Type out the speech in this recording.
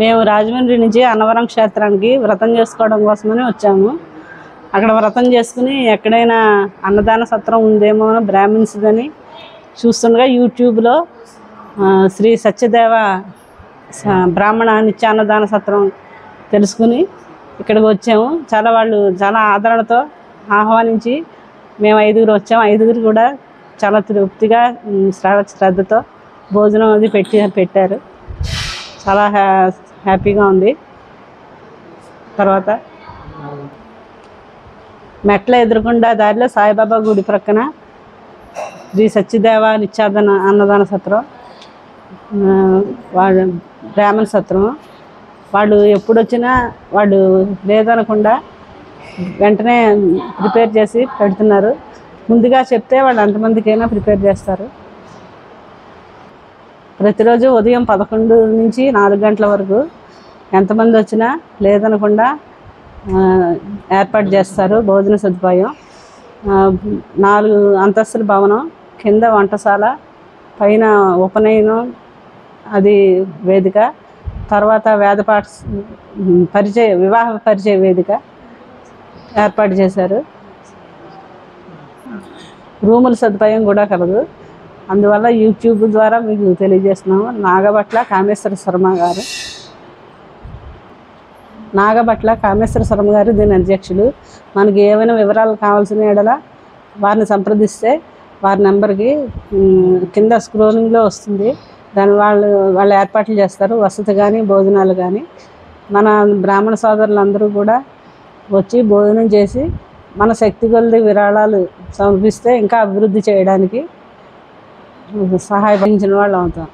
మేము రాజమండ్రి నుంచి అన్నవరం క్షేత్రానికి వ్రతం చేసుకోవడం కోసమని వచ్చాము. అక్కడ వ్రతం చేసుకుని ఎక్కడైనా అన్నదాన సత్రం ఉందేమో బ్రాహ్మిన్స్దని చూస్తుండగా యూట్యూబ్లో శ్రీ సత్యదేవ బ్రాహ్మణ నిత్యాన్నదాన సత్రం తెలుసుకుని ఇక్కడికి వచ్చాము. వాళ్ళు చాలా ఆదరణతో ఆహ్వానించి మేము 5గురు వచ్చాము. 5గురు కూడా చాలా తృప్తిగా శ్రద్ధతో భోజనం అది పెట్టారు. చాలా హ్యాపీగా ఉంది. తర్వాత మెట్ల ఎదురుకుండా దారిలో సాయిబాబా గుడి ప్రక్కన శ్రీ సత్యదేవ అన్నదాన సత్రం, వాళ్ళు బ్రాహ్మణ సత్రం. వాళ్ళు ఎప్పుడు వచ్చినా వాళ్ళు లేదనకుండా వెంటనే ప్రిపేర్ చేసి పెడుతున్నారు. ముందుగా చెప్తే వాళ్ళు అంతమందికైనా ప్రిపేర్ చేస్తారు. ప్రతిరోజు ఉదయం 11 నుంచి 4 గంటల వరకు ఎంతమంది వచ్చినా లేదనకుండా ఏర్పాటు చేస్తారు భోజన సదుపాయం. 4 అంతస్తుల భవనం, కింద వంటశాల, పైన ఉపనయనం అది వేదిక, తర్వాత వివాహ పరిచయ వేదిక ఏర్పాటు చేశారు. రూముల సదుపాయం కూడా కలదు. అందువల్ల యూట్యూబ్ ద్వారా మీకు తెలియజేస్తున్నాము. నాగభట్ల కామేశ్వర శర్మ గారు దీని అధ్యక్షులు. మనకి ఏమైనా వివరాలు కావాల్సిన ఎడల వారిని సంప్రదిస్తే వారి నెంబర్కి కింద స్క్రోలింగ్లో వస్తుంది. వాళ్ళు ఏర్పాట్లు చేస్తారు, వసతి కానీ భోజనాలు కానీ. మన బ్రాహ్మణ సోదరులందరూ కూడా వచ్చి భోజనం చేసి మన శక్తి కొలది విరాళాలు సమర్పిస్తే ఇంకా అభివృద్ధి చేయడానికి సహాయపడించిన వాళ్ళు అవుతాం.